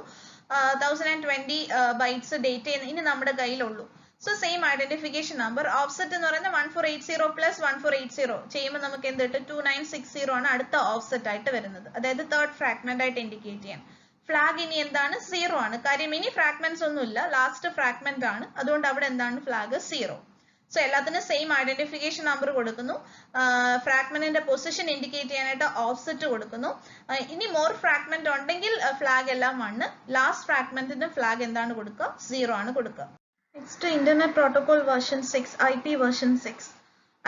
1020 ബൈറ്റ്സ് ഡേറ്റ ഇനി നമ്മുടെ കയ്യിലുള്ളൂ. So same identification number. Offset എന്ന് പറയുന്നത് 1480 പ്ലസ് 1480 ചെയ്യുമ്പോൾ നമുക്ക് എന്ത് കിട്ടും? 2960 ആണ് അടുത്ത ഓഫ്സെറ്റ് ആയിട്ട് വരുന്നത്. അതായത് തേർഡ് ഫ്രാഗ്മെന്റ് ആയിട്ട് ഇൻഡിക്കേറ്റ് ചെയ്യാൻ. ഫ്ലാഗ് ഇനി എന്താണ്? 0 ആണ്. കാര്യം ഇനി ഫ്രാഗ്മെന്റ്സ് ഒന്നുമില്ല, ലാസ്റ്റ് ഫ്രാഗ്മെന്റ് ആണ്. അതുകൊണ്ട് അവിടെ എന്താണ്? ഫ്ലാഗ് 0. സോ എല്ലാത്തിനും സെയിം ഐഡന്റിഫിക്കേഷൻ നമ്പർ കൊടുക്കുന്നു. ഫ്രാഗ്മെന്റിന്റെ പൊസിഷൻ ഇൻഡിക്കേറ്റ് ചെയ്യാനായിട്ട് ഓഫ്സെറ്റ് കൊടുക്കുന്നു. ഇനി മോർ ഫ്രാഗ്മെന്റ് ഉണ്ടെങ്കിൽ ഫ്ലാഗ് എല്ലാം 1. ലാസ്റ്റ് ഫ്രാഗ്മെന്റിന്റെ ഫ്ലാഗ് എന്താണ് കൊടുക്കുക? 0 ആണ് കൊടുക്കുക. Next internet protocol version 6, IP version 6.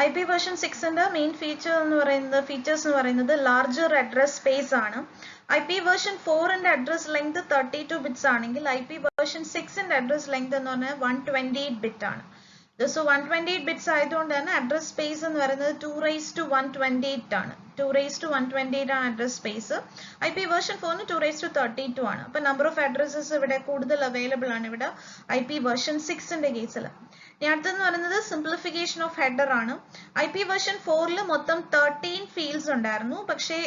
IP version 6ന്റെ മെയിൻ ഫീച്ചേഴ്സ് എന്ന് പറയുന്നത് ലാർജർ അഡ്രസ് സ്പേസ് ആണ്. IP വേർഷൻ 4ന്റെ അഡ്രസ് ലെങ്ത് 32 ബിറ്റ്സ് ആണെങ്കിൽ IP വേർഷൻ 6ന്റെ അഡ്രസ് ലെങ്ത് എന്ന് പറഞ്ഞാൽ 128 ബിറ്റ് ആണ്. സോ 128 ബിറ്റ്സ് ആയതുകൊണ്ട് തന്നെ അഡ്രസ് സ്പേസ് എന്ന് പറയുന്നത് 2⁻128 ആണ്. 2⁻128 ആണ് അഡ്രസ് സ്പേസ്. IP വേർഷൻ 4ന് 2⁻32 ആണ്. അപ്പൊ നമ്പർ ഓഫ് അഡ്രസ്സസ് ഇവിടെ കൂടുതൽ അവൈലബിൾ ആണ് ഇവിടെ IP വേർഷൻ 6ന്റെ കേസിൽ. ഇനി അടുത്തെന്ന് പറയുന്നത് സിംപ്ലിഫിക്കേഷൻ ഓഫ് ഹെഡർ ആണ്. IP വേർഷൻ 4ൽ മൊത്തം 13 ഫീൽഡ്സ് ഉണ്ടായിരുന്നു. പക്ഷേ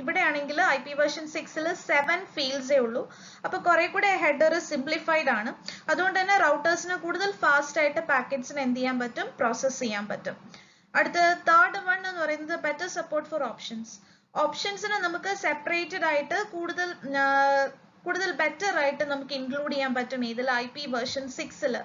ഇവിടെ ആണെങ്കിൽ IP വേർഷൻ 6ൽ 7 ഫീൽഡ്സേ ഉള്ളൂ. അപ്പൊ കുറെ കൂടെ ഹെഡർ സിംപ്ലിഫൈഡ് ആണ്. അതുകൊണ്ട് തന്നെ റൗട്ടേഴ്സിന് കൂടുതൽ ഫാസ്റ്റ് ആയിട്ട് പാക്കറ്റ്സിന് എന്ത് ചെയ്യാൻ പറ്റും? പ്രോസസ് ചെയ്യാൻ പറ്റും. അടുത്ത തേർഡ് വൺ എന്ന് പറയുന്നത് ബെറ്റർ സപ്പോർട്ട് ഫോർ ഓപ്ഷൻസ്. ഓപ്ഷൻസിനെ നമുക്ക് സെപ്പറേറ്റഡ് ആയിട്ട് കൂടുതൽ ബെറ്റർ ആയിട്ട് നമുക്ക് ഇൻക്ലൂഡ് ചെയ്യാൻ പറ്റും. ഇതിൽ IP വേർഷൻ 6ൽ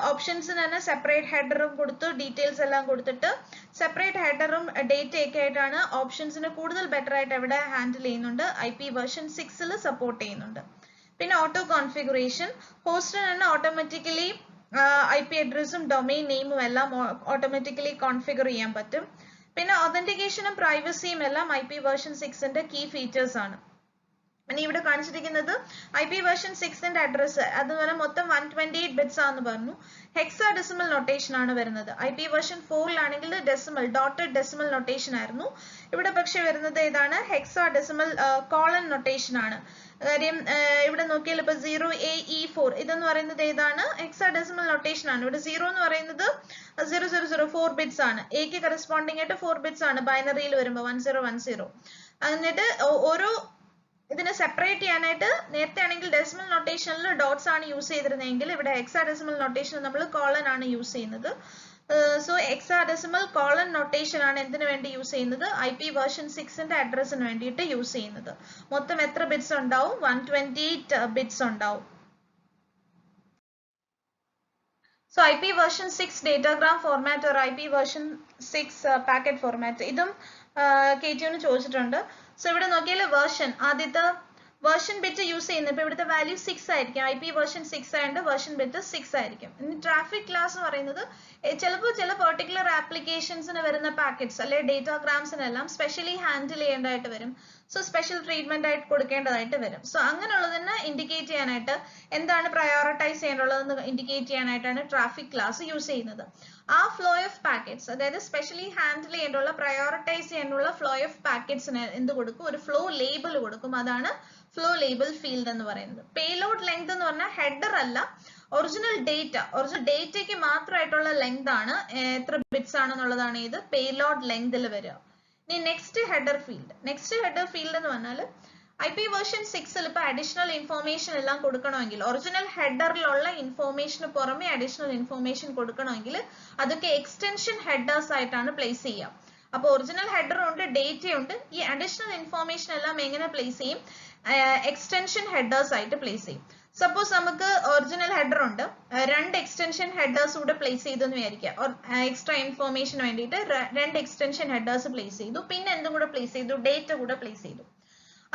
ഓപ്ഷൻസിന് തന്നെ സെപ്പറേറ്റ് ഹെഡറും കൊടുത്തു, ഡീറ്റെയിൽസ് എല്ലാം കൊടുത്തിട്ട് സെപ്പറേറ്റ് ഹെഡറും ഡേറ്റ ഒക്കെ ആയിട്ടാണ് ഓപ്ഷൻസിന് കൂടുതൽ ബെറ്റർ ആയിട്ട് എവിടെ ഹാൻഡിൽ ചെയ്യുന്നുണ്ട്? IP വേർഷൻ 6ൽ സപ്പോർട്ട് ചെയ്യുന്നുണ്ട്. പിന്നെ ഓട്ടോ കോൺഫിഗറേഷൻ, ഹോസ്റ്റിന് തന്നെ ഓട്ടോമാറ്റിക്കലി IP അഡ്രസ്സും ഡൊമെയിൻ നെയിമും എല്ലാം ഓട്ടോമാറ്റിക്കലി കോൺഫിഗർ ചെയ്യാൻ പറ്റും. പിന്നെ ഒതന്റിക്കേഷനും പ്രൈവസിയും എല്ലാം IP വേർഷൻ 6ന്റെ കീ ഫീച്ചേഴ്സ് ആണ്. ഇനി ഇവിടെ കാണിച്ചിരിക്കുന്നത് IP വേർഷൻ 6ന്റെ അഡ്രസ്സ് അതുപോലെ മൊത്തം 128 ബിറ്റ്സ് ആണെന്ന് പറഞ്ഞു. ഹെക്സാഡെസിമൽ നൊട്ടേഷൻ ആണ് വരുന്നത്. IP വേർഷൻ 4ലാണെങ്കിൽ ഡെസിമൽ ഡോട്ടഡ് ഡെസിമൽ നൊട്ടേഷൻ ആയിരുന്നു. ഇവിടെ പക്ഷെ വരുന്നത് ഏതാണ്? ഹെക്സാഡെസിമൽ കോളൻ നൊട്ടേഷൻ ആണ്. കാര്യം ഇവിടെ നോക്കിയാൽ ഇപ്പൊ 0AE4 ഇതെന്ന് പറയുന്നത് ഏതാണ്? ഹെക്സാഡെസിമൽ നൊട്ടേഷൻ ആണ്. ഇവിടെ 0 എന്ന് പറയുന്നത് 0004 ബിറ്റ്സ് ആണ്. എക്ക് കറസ്പോണ്ടിങ് ആയിട്ട് 4 ബിറ്റ്സ് ആണ് ബൈനറിയിൽ വരുമ്പോൾ 1010. എന്നിട്ട് ഓരോ ഇതിനെ സെപ്പറേറ്റ് ചെയ്യാനായിട്ട് നേരത്തെ ആണെങ്കിൽ ഡെസിമൽ നൊട്ടേഷനിൽ ഡോട്ട്സ് ആണ് യൂസ് ചെയ്തിരുന്നതെങ്കിൽ ഇവിടെ ഹെക്സാഡെസിമൽ നൊട്ടേഷൻ നമ്മൾ കോളൻ ആണ് യൂസ് ചെയ്യുന്നത്. സോ ഹെക്സാഡെസിമൽ കോളൻ നൊട്ടേഷൻ ആണ് എന്തിനു വേണ്ടി യൂസ് ചെയ്യുന്നത്? IP വേർഷൻ 6ന്റെ അഡ്രസ്സിന് വേണ്ടിയിട്ട് യൂസ് ചെയ്യുന്നത്. മൊത്തം എത്ര ബിറ്റ്സ് ഉണ്ടാവും? 128 ബിറ്റ്സ് ഉണ്ടാവും. So IP version 6 datagram format or IP version 6 packet format ഇതും KTUന് ചോദിച്ചിട്ടുണ്ട്. സോ ഇവിടെ നോക്കിയാൽ വേർഷൻ ആദ്യത്തെ വേർഷൻ ബിറ്റ് യൂസ് ചെയ്യുന്നത് ഇപ്പൊ ഇവിടുത്തെ വാല്യൂ 6 ആയിരിക്കും. IP വേർഷൻ 6 ആയതുകൊണ്ട് വേർഷൻ ബിറ്റ് 6 ആയിരിക്കും. ഇനി ട്രാഫിക് ക്ലാസ് എന്ന് പറയുന്നത് ചിലപ്പോൾ ചില പെർട്ടിക്കുലർ ആപ്ലിക്കേഷൻസിന് വരുന്ന പാക്കറ്റ്സ് അല്ലെ ഡേറ്റാഗ്രാംസിനെല്ലാം സ്പെഷ്യലി ഹാൻഡിൽ ചെയ്യേണ്ടതായിട്ട് വരും. സോ സ്പെഷ്യൽ ട്രീറ്റ്മെന്റ് ആയിട്ട് കൊടുക്കേണ്ടതായിട്ട് വരും. സോ അങ്ങനെയുള്ളതിനെ ഇൻഡിക്കേറ്റ് ചെയ്യാനായിട്ട് എന്താണ് പ്രയോറിറ്റൈസ് ചെയ്യേണ്ടതെന്ന് ഇൻഡിക്കേറ്റ് ചെയ്യാനായിട്ടാണ് ട്രാഫിക് ക്ലാസ് യൂസ് ചെയ്യുന്നത്. ആ ഫ്ലോ ഓഫ് പാക്കറ്റ്സ് അതായത് സ്പെഷ്യലി ഹാൻഡിൽ ചെയ്യേണ്ടുള്ള പ്രയോറിറ്റൈസ് ചെയ്യാനുള്ള ഫ്ലോ ഓഫ് പാക്കറ്റ്സിന് എന്ത് കൊടുക്കും? ഒരു ഫ്ലോ ലേബിൾ കൊടുക്കും. അതാണ് ഫ്ലോ ലേബിൾ ഫീൽഡ് എന്ന് പറയുന്നത്. പേലോഡ് ലെങ്ത് എന്ന് പറഞ്ഞാൽ ഹെഡർ അല്ല, ഒറിജിനൽ ഡേറ്റയ്ക്ക് മാത്രമായിട്ടുള്ള ലെങ്ത് ആണ്. എത്ര ബിറ്റ്സ് ആണെന്നുള്ളതാണ് ഇത് പേലോഡ് ലെങ്തിൽ വരിക. ഇനി നെക്സ്റ്റ് ഹെഡർ ഫീൽഡ് എന്ന് പറഞ്ഞാൽ IP വേർഷൻ 6ൽ ഇപ്പൊ അഡീഷണൽ ഇൻഫോർമേഷൻ എല്ലാം കൊടുക്കണമെങ്കിൽ ഒറിജിനൽ ഹെഡറിലുള്ള ഇൻഫോർമേഷന് പുറമെ അഡീഷണൽ ഇൻഫോർമേഷൻ കൊടുക്കണമെങ്കിൽ അതൊക്കെ എക്സ്റ്റൻഷൻ ഹെഡേഴ്സ് ആയിട്ടാണ് പ്ലേസ് ചെയ്യുക. അപ്പോൾ ഒറിജിനൽ ഹെഡർ ഉണ്ട്, ഡേറ്റ ഉണ്ട്. ഈ അഡീഷണൽ ഇൻഫോർമേഷൻ എല്ലാം എങ്ങനെ പ്ലേസ് ചെയ്യും? എക്സ്റ്റൻഷൻ ഹെഡേഴ്സ് ആയിട്ട് പ്ലേസ് ചെയ്യും. സപ്പോസ് നമുക്ക് ഒറിജിനൽ ഹെഡർ ഉണ്ട്, രണ്ട് എക്സ്റ്റൻഷൻ ഹെഡേഴ്സ് കൂടെ പ്ലേസ് ചെയ്തു എന്ന് വിചാരിക്കുക. എക്സ്ട്രാ ഇൻഫോർമേഷന് വേണ്ടിയിട്ട് രണ്ട് എക്സ്റ്റൻഷൻ ഹെഡേഴ്സ് പ്ലേസ് ചെയ്തു. പിന്നെ എന്തും കൂടെ പ്ലേസ് ചെയ്തു? ഡേറ്റ കൂടെ പ്ലേസ് ചെയ്തു.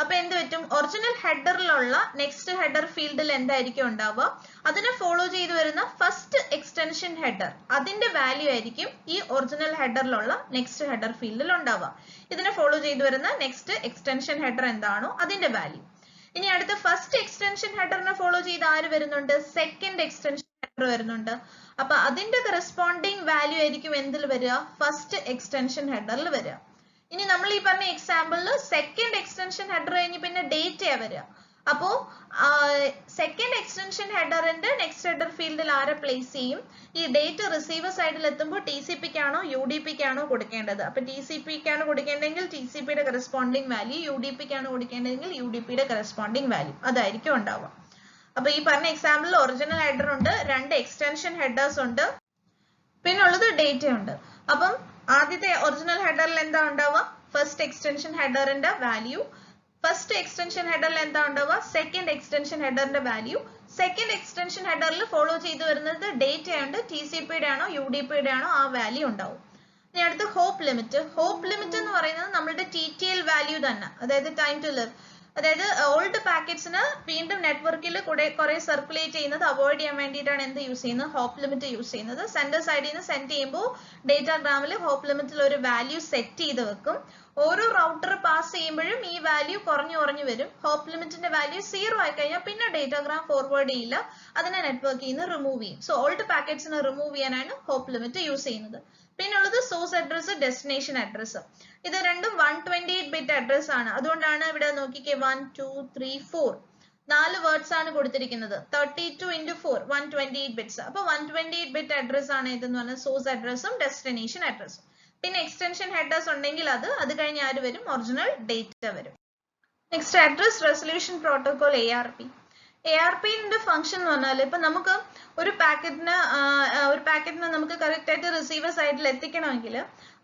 അപ്പൊ എന്ത് പറ്റും? ഒറിജിനൽ ഹെഡറിലുള്ള നെക്സ്റ്റ് ഹെഡർ ഫീൽഡിൽ എന്തായിരിക്കും ഉണ്ടാവുക? അതിനെ ഫോളോ ചെയ്ത് വരുന്ന ഫസ്റ്റ് എക്സ്റ്റൻഷൻ ഹെഡർ അതിന്റെ വാല്യൂ ആയിരിക്കും ഈ ഒറിജിനൽ ഹെഡറിലുള്ള നെക്സ്റ്റ് ഹെഡർ ഫീൽഡിൽ ഉണ്ടാവുക. ഇതിനെ ഫോളോ ചെയ്ത് വരുന്ന നെക്സ്റ്റ് എക്സ്റ്റൻഷൻ ഹെഡർ എന്താണോ അതിന്റെ വാല്യൂ. ഇനി അടുത്ത ഫസ്റ്റ് എക്സ്റ്റൻഷൻ ഹെഡറിനെ ഫോളോ ചെയ്ത് ആര് വരുന്നുണ്ട്? സെക്കൻഡ് എക്സ്റ്റൻഷൻ ഹെഡർ വരുന്നുണ്ട്. അപ്പൊ അതിന്റെ കറസ്പോണ്ടിങ് വാല്യൂ ആയിരിക്കും എന്തിൽ വരിക? ഫസ്റ്റ് എക്സ്റ്റൻഷൻ ഹെഡറിൽ വരിക. ഇനി നമ്മൾ ഈ പറഞ്ഞ എക്സാമ്പിളിൽ സെക്കൻഡ് എക്സ്റ്റൻഷൻ ഹെഡർ കഴിഞ്ഞ് പിന്നെ ഡേറ്റയാ വരിക. അപ്പോ സെക്കൻഡ് എക്സ്റ്റൻഷൻ ഹെഡറിന്റെ നെക്സ്റ്റ് ഹെഡർ ഫീൽഡിൽ ആരെ പ്ലേസ് ചെയ്യും? ഈ ഡേറ്റ റിസീവർ സൈഡിൽ എത്തുമ്പോൾ TCPക്കാണോ UDPക്കാണോ കൊടുക്കേണ്ടത്? അപ്പൊ TCPക്കാണ് കൊടുക്കേണ്ടതെങ്കിൽ TCPയുടെ കറസ്പോണ്ടിങ് വാല്യൂ, UDPക്കാണ് കൊടുക്കേണ്ടതെങ്കിൽ UDPയുടെ കറസ്പോണ്ടിങ് വാല്യൂ അതായിരിക്കും ഉണ്ടാവുക. അപ്പൊ ഈ പറഞ്ഞ എക്സാമ്പിളിൽ ഒറിജിനൽ ഹെഡർ ഉണ്ട്, രണ്ട് എക്സ്റ്റൻഷൻ ഹെഡേഴ്സ് ഉണ്ട്, പിന്നെ ഉള്ളത് ഡേറ്റ ഉണ്ട്. അപ്പം ആദ്യത്തെ ഒറിജിനൽ ഹെഡറിൽ എന്താ ഉണ്ടാവുക? ഫസ്റ്റ് എക്സ്റ്റൻഷൻ ഹെഡറിന്റെ വാല്യൂ. ഫസ്റ്റ് എക്സ്റ്റൻഷൻ ഹെഡറിൽ എന്താ ഉണ്ടാവുക? സെക്കൻഡ് എക്സ്റ്റൻഷൻ ഹെഡറിന്റെ വാല്യൂ. സെക്കൻഡ് എക്സ്റ്റൻഷൻ ഹെഡറിൽ ഫോളോ ചെയ്ത് വരുന്നത് ഡേറ്റ ഉണ്ട്, TCPയുടെ ആണോ UDPയുടെ ആണോ ആ വാല്യൂ ഉണ്ടാവും. ഇനി അടുത്ത് ഹോപ്പ് ലിമിറ്റ് എന്ന് പറയുന്നത് നമ്മളുടെ TTL വാല്യൂ തന്നെ, അതായത് ടൈം ടു ലിവ്. അതായത് ഓൾഡ് പാക്കറ്റ്സിന് വീണ്ടും നെറ്റ്വർക്കിൽ കുറെ സർക്കുലേറ്റ് ചെയ്യുന്നത് അവോയ്ഡ് ചെയ്യാൻ വേണ്ടിയിട്ടാണ് എന്ത് യൂസ് ചെയ്യുന്നത്? ഹോപ്പ് ലിമിറ്റ് യൂസ് ചെയ്യുന്നത്. സെൻഡർ സൈഡിൽ നിന്ന് സെൻഡ് ചെയ്യുമ്പോൾ ഡേറ്റാഗ്രാമിൽ ഹോപ്പ് ലിമിറ്റിൽ ഒരു വാല്യൂ സെറ്റ് ചെയ്ത് വെക്കും. ഓരോ റൗട്ടർ പാസ് ചെയ്യുമ്പോഴും ഈ വാല്യൂ കുറഞ്ഞു വരും. ഹോപ്പ് ലിമിറ്റിന്റെ വാല്യൂ 0 ആയി കഴിഞ്ഞാൽ പിന്നെ ഡേറ്റാഗ്രാം ഫോർവേഡ് ചെയ്യില്ല, അതിനെ നെറ്റ്വർക്കിൽ നിന്ന് റിമൂവ് ചെയ്യും. സോ ഓൾഡ് പാക്കറ്റ്സിനെ റിമൂവ് ചെയ്യാനാണ് ഹോപ്പ് ലിമിറ്റ് യൂസ് ചെയ്യുന്നത്. പിന്നെ ഉള്ളത് സോഴ്സ് അഡ്രസ്, ഡെസ്റ്റിനേഷൻ അഡ്രസ്. ഇത് രണ്ടും 128 ബിറ്റ് അഡ്രസ് ആണ്. അതുകൊണ്ടാണ് ഇവിടെ നോക്കിക്കേ 1 2 3 4 4 വേർഡ്സ് ആണ് കൊടുത്തിരിക്കുന്നത്. 32 × 4 128 ബിറ്റ്സ്. അപ്പൊ 128 ബിറ്റ് അഡ്രസ് ആണ് ഇതെന്ന് പറഞ്ഞാൽ സോഴ്സ് അഡ്രസ്സും ഡെസ്റ്റിനേഷൻ അഡ്രസ്സും. പിന്നെ എക്സ്റ്റൻഷൻ ഹെഡേഴ്സ് ഉണ്ടെങ്കിൽ അത് കഴിഞ്ഞ് ആര് വരും? ഒറിജിനൽ ഡേറ്റ വരും. നെക്സ്റ്റ് അഡ്രസ് റെസൊല്യൂഷൻ പ്രോട്ടോകോൾ ARP-ന്റെ ഫംഗ്ഷൻ എന്ന് പറഞ്ഞാൽ ഇപ്പൊ നമുക്ക് ഒരു പാക്കറ്റിനെ നമുക്ക് കറക്റ്റ് ആയിട്ട് റിസീവർ സൈഡിൽ എത്തിക്കണമെങ്കിൽ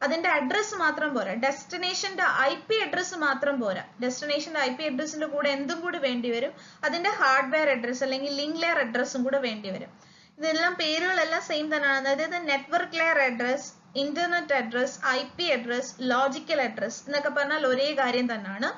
അതിന്റെ അഡ്രസ് മാത്രം പോരാ, ഡെസ്റ്റിനേഷന്റെ IP അഡ്രസ് മാത്രം പോരാ. ഡെസ്റ്റിനേഷന്റെ IP അഡ്രസ്സിന്റെ കൂടെ എന്തും കൂടി വേണ്ടി വരും? അതിന്റെ ഹാർഡ്വെയർ അഡ്രസ് അല്ലെങ്കിൽ ലിങ്ക് ലെയർ അഡ്രസ്സും കൂടെ വേണ്ടി വരും. ഇതെല്ലാം പേരുകളെല്ലാം സെയിം തന്നെയാണ്. അതായത് network layer address, internet address, IP address, logical address എന്നൊക്കെ പറഞ്ഞാൽ ഒരേ കാര്യം തന്നെയാണ്.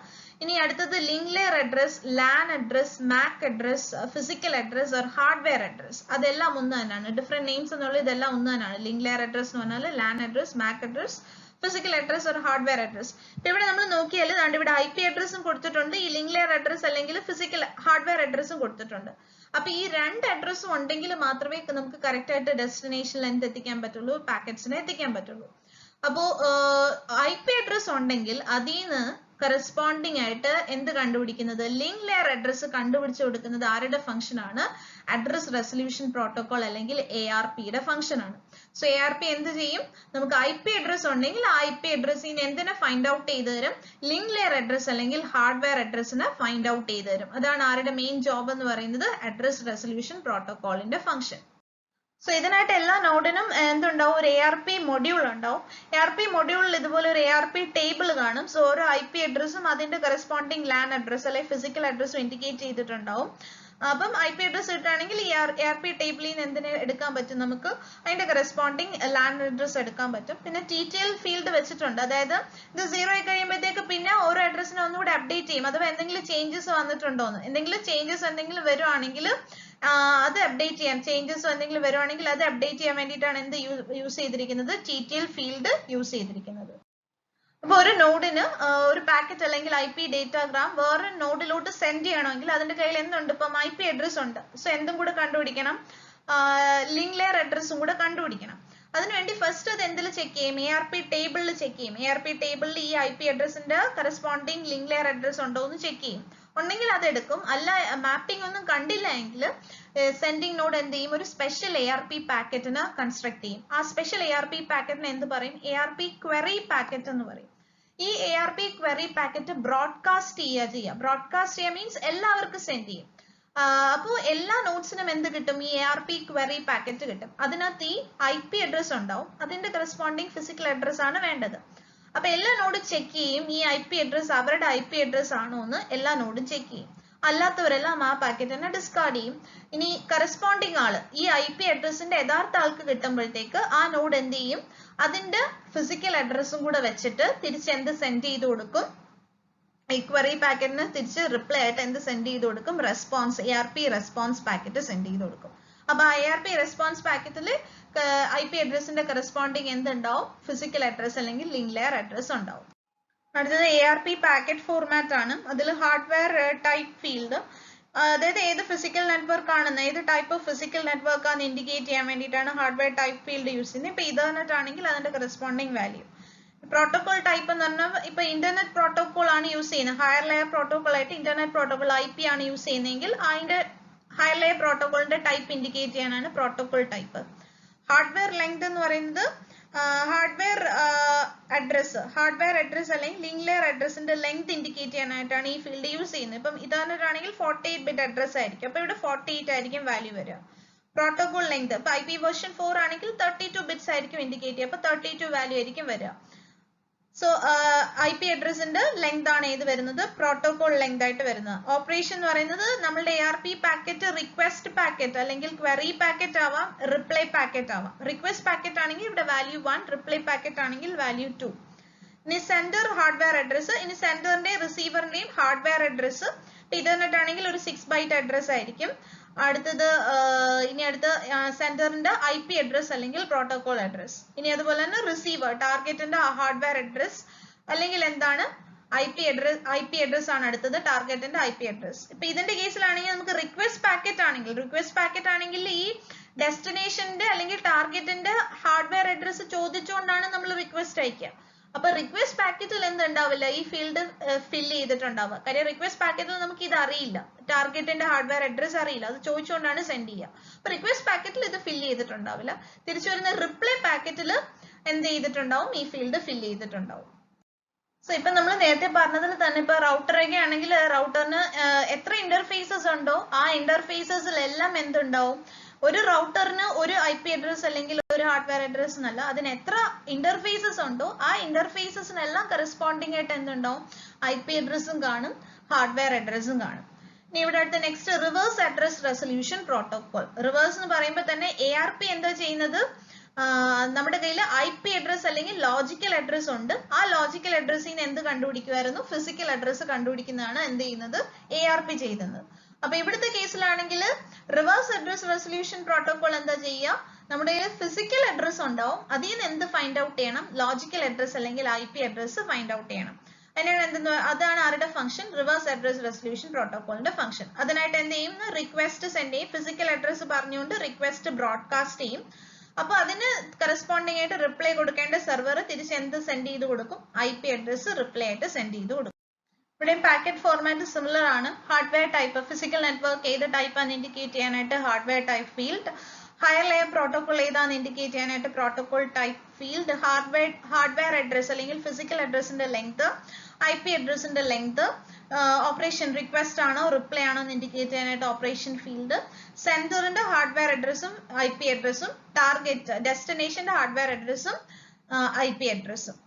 ഇനി അടുത്തത് link layer address, LAN address, MAC address, physical address or hardware address. അതെല്ലാം ഒന്ന് തന്നെയാണ്. ഡിഫറെന്റ് നെയിംസ് എന്നുള്ള ഇതെല്ലാം ഒന്ന് തന്നെയാണ്. ലിങ്ക് ലെയർ അഡ്രസ് എന്ന് പറഞ്ഞാൽ LAN address, MAC address, physical address or hardware address. ഇപ്പൊ ഇവിടെ നമ്മൾ നോക്കിയാൽ ഇവിടെ IP അഡ്രസ്സും കൊടുത്തിട്ടുണ്ട്, ഈ ലിങ്ക് ലെയർ അഡ്രസ് അല്ലെങ്കിൽ ഫിസിക്കൽ ഹാർഡ്വെയർ അഡ്രസ്സും കൊടുത്തിട്ടുണ്ട്. അപ്പൊ ഈ രണ്ട് അഡ്രസ്സും ഉണ്ടെങ്കിൽ മാത്രമേ നമുക്ക് കറക്റ്റ് ആയിട്ട് ഡെസ്റ്റിനേഷനിൽ എത്തിക്കാൻ പറ്റുള്ളൂ, പാക്കറ്റ്സിനെ എത്തിക്കാൻ പറ്റുള്ളൂ. അപ്പോ IP അഡ്രസ് ഉണ്ടെങ്കിൽ അതിന്ന് കറസ്പോണ്ടിങ് ആയിട്ട് എന്ത് കണ്ടുപിടിക്കുന്നത്, ലിങ്ക് ലെയർ അഡ്രസ് കണ്ടുപിടിച്ചു കൊടുക്കുന്നത് ആരുടെ ഫംഗ്ഷൻ ആണ്, അഡ്രസ് റെസൊല്യൂഷൻ പ്രോട്ടോകോൾ അല്ലെങ്കിൽ ARPയുടെ ഫംഗ്ഷൻ ആണ്. സോ ARP എന്ത് ചെയ്യും, നമുക്ക് IP അഡ്രസ് ഉണ്ടെങ്കിൽ ആ IP അഡ്രസ്സിന് എന്തിനെ ഫൈൻഡ് ഔട്ട് ചെയ്ത് തരും, ലിങ്ക് ലെയർ അഡ്രസ് അല്ലെങ്കിൽ ഹാർഡ്വെയർ അഡ്രസ്സിനെ ഫൈൻഡ് ഔട്ട് ചെയ്ത് തരും. അതാണ് ആരുടെ മെയിൻ ജോബ് എന്ന് പറയുന്നത്, അഡ്രസ് റെസൊല്യൂഷൻ പ്രോട്ടോകോളിന്റെ ഫംഗ്ഷൻ. സോ ഇതിനായിട്ട് എല്ലാ നോഡിനും എന്തുണ്ടാവും, ഒരു ARP മൊഡ്യൂൾ ഉണ്ടാവും. ARP മൊഡ്യൂളിൽ ഇതുപോലെ ഒരു ARP ടേബിൾ കാണും. സോ ഓരോ IP അഡ്രസ്സും അതിന്റെ കറസ്പോണ്ടിങ് ലാൻ അഡ്രസ് അല്ലെങ്കിൽ ഫിസിക്കൽ അഡ്രസ്സും ഇൻഡിക്കേറ്റ് ചെയ്തിട്ടുണ്ടാവും. അപ്പം IP അഡ്രസ് കിട്ടുകയാണെങ്കിൽ ഈ ARP ടേബിളിൽ നിന്ന് എന്തിനെ എടുക്കാൻ പറ്റും, നമുക്ക് അതിന്റെ കറസ്പോണ്ടിങ് ലാൻ അഡ്രസ് എടുക്കാൻ പറ്റും. പിന്നെ TTL ഫീൽഡ് വെച്ചിട്ടുണ്ട്, അതായത് ഇത് 0 ആയി കഴിയുമ്പോഴത്തേക്ക് പിന്നെ ഓരോ അഡ്രസ്സിനെ ഒന്നുകൂടെ അപ്ഡേറ്റ് ചെയ്യും. അഥവാ എന്തെങ്കിലും ചേഞ്ചസ് വന്നിട്ടുണ്ടോ എന്ന്, എന്തെങ്കിലും ചേഞ്ചസ് എന്തെങ്കിലും വരുവാണെങ്കിൽ അത് അപ്ഡേറ്റ് ചെയ്യാൻ, ചേഞ്ചസ് എന്തെങ്കിലും വരുവാണെങ്കിൽ അത് അപ്ഡേറ്റ് ചെയ്യാൻ വേണ്ടിയിട്ടാണ് എന്ത് യൂസ് ചെയ്തിരിക്കുന്നത്, TTL ഫീൽഡ് യൂസ് ചെയ്തിരിക്കുന്നത്. അപ്പൊ ഒരു നോഡിന് ഒരു പാക്കറ്റ് അല്ലെങ്കിൽ IP ഡേറ്റാഗ്രാം വേറൊരു നോഡിലോട്ട് സെൻഡ് ചെയ്യണമെങ്കിൽ അതിന്റെ കയ്യിൽ എന്തുണ്ട്, ഇപ്പം IP അഡ്രസ് ഉണ്ട്. സോ എന്തും കൂടെ കണ്ടുപിടിക്കണം, ലിങ്ക് ലെയർ അഡ്രസ്സും കൂടെ കണ്ടുപിടിക്കണം. അതിനുവേണ്ടി ഫസ്റ്റ് അത് എന്തിൽ ചെക്ക് ചെയ്യും, ARP ടേബിളിൽ ചെക്ക് ചെയ്യും. ARP ടേബിളിൽ ഈ IP അഡ്രസ്സിന്റെ കറസ്പോണ്ടിങ് ലിങ്ക് ലെയർ അഡ്രസ് ഉണ്ടോ എന്ന് ചെക്ക് ചെയ്യും. ഉണ്ടെങ്കിൽ അത് എടുക്കും. അല്ല മാപ്പിംഗ് ഒന്നും കണ്ടില്ല എങ്കിൽ സെൻഡിങ് നോഡ് എന്ത് ചെയ്യും, ഒരു സ്പെഷ്യൽ ARP പാക്കറ്റിന് കൺസ്ട്രക്ട് ചെയ്യും. ആ സ്പെഷ്യൽ ARP പാക്കറ്റിന് എന്ത് പറയും, ARP ക്വറി പാക്കറ്റ് എന്ന് പറയും. ഈ ARP ക്വറി പാക്കറ്റ് ബ്രോഡ്കാസ്റ്റ് ചെയ്യുക. ബ്രോഡ്കാസ്റ്റ് ചെയ്യുക മീൻസ് എല്ലാവർക്കും സെൻഡ് ചെയ്യും. അപ്പോൾ എല്ലാ നോട്ട്സിനും എന്ത് കിട്ടും, ഈ ARP ക്വറി പാക്കറ്റ് കിട്ടും. അതിനകത്ത് ഈ IP അഡ്രസ് ഉണ്ടാവും, അതിന്റെ കറസ്പോണ്ടിങ് ഫിസിക്കൽ അഡ്രസ് ആണ് വേണ്ടത്. അപ്പൊ എല്ലാ നോഡും ചെക്ക് ചെയ്യും ഈ IP അഡ്രസ് അവരുടെ IP അഡ്രസ് ആണോ എന്ന് എല്ലാ നോഡും ചെക്ക് ചെയ്യും. അല്ലാത്തവരെല്ലാം ആ പാക്കറ്റിനെ ഡിസ്കാർഡ് ചെയ്യും. ഇനി കറസ്പോണ്ടിങ് ആള് ഈ IP അഡ്രസ്സിന്റെ യഥാർത്ഥ ആൾക്ക് കിട്ടുമ്പോഴത്തേക്ക് ആ നോഡ് എന്ത് ചെയ്യും, അതിന്റെ ഫിസിക്കൽ അഡ്രസ്സും കൂടെ വെച്ചിട്ട് തിരിച്ച് എന്ത് സെൻഡ് ചെയ്ത് കൊടുക്കും, ഈ ക്വറി പാക്കറ്റിന് തിരിച്ച് റിപ്ലൈ ആയിട്ട് എന്ത് സെൻഡ് ചെയ്ത് കൊടുക്കും, response, ARP response packet send ചെയ്ത് കൊടുക്കും. അപ്പൊ ARP റെസ്പോൺസ് പാക്കറ്റിൽ IP അഡ്രസ്സിന്റെ കറസ്പോണ്ടിങ് എന്തുണ്ടാവും, ഫിസിക്കൽ അഡ്രസ് അല്ലെങ്കിൽ ലിങ്ക് ലെയർ അഡ്രസ് ഉണ്ടാവും. അടുത്തത് ARP പാക്കറ്റ് ഫോർമാറ്റ് ആണ്. അതിൽ ഹാർഡ്വെയർ ടൈപ്പ് ഫീൽഡ്, അതായത് ഏത് ഫിസിക്കൽ നെറ്റ്വർക്ക് ആണെന്ന്, ഏത് ടൈപ്പ് ഓഫ് ഫിസിക്കൽ നെറ്റ്വർക്ക് ആണെന്ന് ഇൻഡിക്കേറ്റ് ചെയ്യാൻ വേണ്ടിയിട്ടാണ് ഹാർഡ്വെയർ ടൈപ്പ് ഫീൽഡ് യൂസ് ചെയ്യുന്നത്. ഇപ്പൊ ഇന്റർനെറ്റ് ആണെങ്കിൽ അതിന്റെ കറസ്പോണ്ടിങ് വാല്യൂ. പ്രോട്ടോകോൾ ടൈപ്പ് എന്ന് പറഞ്ഞാൽ ഇപ്പൊ ഇന്റർനെറ്റ് പ്രോട്ടോകോൾ ആണ് യൂസ് ചെയ്യുന്നത്, ഹയർ ലെയർ പ്രോട്ടോകോൾ ആയിട്ട് ഇന്റർനെറ്റ് പ്രോട്ടോകോൾ IP ആണ് യൂസ് ചെയ്യുന്നതെങ്കിൽ അതിന്റെ ഹയർ ലെയർ പ്രോട്ടോകോളിന്റെ ടൈപ്പ് ഇൻഡിക്കേറ്റ് ചെയ്യാനാണ് പ്രോട്ടോകോൾ ടൈപ്പ്. ഹാർഡ്വെയർ ലെങ്ത് എന്ന് പറയുന്നത് ഹാർഡ്വെയർ അഡ്രസ് അല്ലെങ്കിൽ ലിങ്ക് ലെയർ അഡ്രസ്സിന്റെ ലെങ്ത് ഇൻഡിക്കേറ്റ് ചെയ്യാനായിട്ടാണ് ഈ ഫീൽഡ് യൂസ് ചെയ്യുന്നത്. ഇപ്പം ഇന്റർനെറ്റ് ആണെങ്കിൽ 48 ബിറ്റ് അഡ്രസ് ആയിരിക്കും, അപ്പൊ ഇവിടെ 48 ആയിരിക്കും വാല്യൂ വരിക. പ്രോട്ടോകോൾ ലെങ്ത് ഇപ്പൊ IP വേർഷൻ 4 ആണെങ്കിൽ 32 ബിറ്റ്സ് ആയിരിക്കും ഇൻഡിക്കേറ്റ് ചെയ്യുക, അപ്പൊ 32 വാല്യൂ ആയിരിക്കും വരിക. സോ IP അഡ്രസ്സിന്റെ ലെങ്ത് ആണ് ഏത് വരുന്നത്, പ്രോട്ടോകോൾ ലെങ്ത് ആയിട്ട് വരുന്നത്. ഓപ്പറേഷൻ എന്ന് പറയുന്നത് നമ്മളുടെ ARP പാക്കറ്റ് റിക്വസ്റ്റ് പാക്കറ്റ് അല്ലെങ്കിൽ ക്വറി പാക്കറ്റ് ആവാം, റിപ്ലൈ പാക്കറ്റ് ആവാം. റിക്വസ്റ്റ് പാക്കറ്റ് ആണെങ്കിൽ ഇവിടെ വാല്യൂ 1, റിപ്ലൈ പാക്കറ്റ് ആണെങ്കിൽ വാല്യൂ 2. ഇനി സെൻഡർ ഹാർഡ്വെയർ അഡ്രസ്, ഇനി സെൻഡറിന്റെയും റിസീവറിന്റെയും ഹാർഡ്വെയർ അഡ്രസ്. ഇന്റർനെറ്റ് ആണെങ്കിൽ ഒരു 6 ബൈറ്റ് അഡ്രസ് ആയിരിക്കും. അടുത്തത് ഇനി അടുത്ത സെൻഡറിന്റെ IP അഡ്രസ് അല്ലെങ്കിൽ പ്രോട്ടോകോൾ അഡ്രസ്. ഇനി അതുപോലെ തന്നെ റിസീവർ ടാർഗറ്റിന്റെ ഹാർഡ്വെയർ അഡ്രസ് അല്ലെങ്കിൽ എന്താണ് IP അഡ്രസ് ആണ് അടുത്തത്, ടാർഗറ്റിന്റെ IP അഡ്രസ്. ഇപ്പൊ ഇതിന്റെ കേസിലാണെങ്കിൽ നമുക്ക് റിക്വസ്റ്റ് പാക്കറ്റ് ആണെങ്കിൽ ഈ ഡെസ്റ്റിനേഷന്റെ അല്ലെങ്കിൽ ടാർഗറ്റിന്റെ ഹാർഡ്വെയർ അഡ്രസ് ചോദിച്ചുകൊണ്ടാണ് നമ്മൾ റിക്വസ്റ്റ് അയക്കുക. അപ്പൊ റിക്വസ്റ്റ് പാക്കറ്റിൽ എന്തുണ്ടാവില്ല, ഈ ഫീൽഡ് ഫില്ല് ചെയ്തിട്ടുണ്ടാവുക. കാര്യം റിക്വസ്റ്റ് പാക്കറ്റിൽ നമുക്ക് ഇത് അറിയില്ല, ടാർഗറ്റിന്റെ ഹാർഡ്വെയർ അഡ്രസ് അറിയില്ല, അത് ചോദിച്ചുകൊണ്ടാണ് സെൻഡ് ചെയ്യുക. അപ്പൊ റിക്വസ്റ്റ് പാക്കറ്റിൽ ഇത് ഫില്ല് ചെയ്തിട്ടുണ്ടാവില്ല. തിരിച്ചു വരുന്ന റിപ്ലൈ പാക്കറ്റിൽ എന്ത് ചെയ്തിട്ടുണ്ടാവും, ഈ ഫീൽഡ് ഫില്ല് ചെയ്തിട്ടുണ്ടാവും. സോ ഇപ്പൊ നമ്മൾ നേരത്തെ പറഞ്ഞതിൽ തന്നെ ഇപ്പൊ റൗട്ടറൊക്കെ ആണെങ്കിൽ റൗട്ടറിന് എത്ര ഇന്റർഫേസസ് ഉണ്ടോ ആ ഇന്റർഫേസസിലെല്ലാം എന്തുണ്ടാവും, ഒരു റൗട്ടറിന് ഒരു IP അഡ്രസ് അല്ലെങ്കിൽ ഒരു ഹാർഡ്വെയർ അഡ്രസ് എന്നല്ല, അതിന് എത്ര ഇന്റർഫേസസ് ഉണ്ടോ ആ ഇന്റർഫേസസിനെല്ലാം കറസ്പോണ്ടിങ് ആയിട്ട് എന്തുണ്ടാവും, IP അഡ്രസ്സും കാണും, ഹാർഡ്വെയർ അഡ്രസ്സും കാണും. ഇനി ഇവിടെ അടുത്ത next reverse address resolution protocol. Reverse എന്ന് പറയുമ്പോൾ തന്നെ ARP എന്താ ചെയ്യുന്നത്, നമ്മുടെ കയ്യിൽ IP അഡ്രസ് അല്ലെങ്കിൽ ലോജിക്കൽ അഡ്രസ് ഉണ്ട്. ആ ലോജിക്കൽ അഡ്രസ്സിൽ നിന്ന് എന്ത് കണ്ടുപിടിക്കുമായിരുന്നു? ഫിസിക്കൽ അഡ്രസ് കണ്ടുപിടിക്കുന്നതാണ് എന്ത് ചെയ്യുന്നത്? ARP ചെയ്യുന്നത്. അപ്പൊ ഇവിടുത്തെ കേസിലാണെങ്കിൽ റിവേഴ്സ് അഡ്രസ് റെസൊല്യൂഷൻ പ്രോട്ടോകോൾ എന്താ ചെയ്യുക? നമ്മുടെ ഫിസിക്കൽ അഡ്രസ് ഉണ്ടാവും, അതിൽ നിന്ന് എന്ത് ഫൈൻഡ് ഔട്ട് ചെയ്യണം? ലോജിക്കൽ അഡ്രസ് അല്ലെങ്കിൽ IP അഡ്രസ് ഫൈൻഡ് ഔട്ട് ചെയ്യണം. അതാണ് ആരുടെ ഫംഗ്ഷൻ? റിവേഴ്സ് അഡ്രസ് റെസൊല്യൂഷൻ പ്രോട്ടോകോളിന്റെ ഫംഗ്ഷൻ. അതിനായിട്ട് എന്ത് ചെയ്യും? റിക്വസ്റ്റ് സെൻഡ് ചെയ്യും. ഫിസിക്കൽ അഡ്രസ് പറഞ്ഞുകൊണ്ട് റിക്വസ്റ്റ് ബ്രോഡ്കാസ്റ്റ് ചെയ്യും. അപ്പൊ അതിന് കറസ്പോണ്ടിങ് ആയിട്ട് റിപ്ലൈ കൊടുക്കേണ്ട സെർവർ തിരിച്ച് എന്ത് സെൻഡ് ചെയ്ത് കൊടുക്കും? IP അഡ്രസ് റിപ്ലൈ ആയിട്ട് സെൻഡ് ചെയ്ത് കൊടുക്കും. ഇവിടെ പാക്കറ്റ് ഫോർമാറ്റ് സിമിലർ ആണ്. ഹാർഡ്വെയർ ടൈപ്പ്, ഫിസിക്കൽ നെറ്റ്വർക്ക് ഏത് ടൈപ്പ് ആണ് ഇൻഡിക്കേറ്റ് ചെയ്യാനായിട്ട് hardware type field, higher layer protocol ഏതാണ് ഇൻഡിക്കേറ്റ് ചെയ്യാനായിട്ട് protocol type field, hardware address അല്ലെങ്കിൽ ഫിസിക്കൽ അഡ്രസ്സിന്റെ ലെങ്ത്, IP അഡ്രസ്സിന്റെ ലെങ്ത്, ഓപ്പറേഷൻ റിക്വസ്റ്റ് ആണോ റിപ്ലൈ ആണോ എന്ന് ഇൻഡിക്കേറ്റ് ചെയ്യാനായിട്ട് ഓപ്പറേഷൻ ഫീൽഡ്, സെൻഡറിന്റെ ഹാർഡ്വെയർ അഡ്രസ്സും IP അഡ്രസ്സും, ടാർഗറ്റ് ഡെസ്റ്റിനേഷന്റെ ഹാർഡ്വെയർ അഡ്രസ്സും IP അഡ്രസ്സും.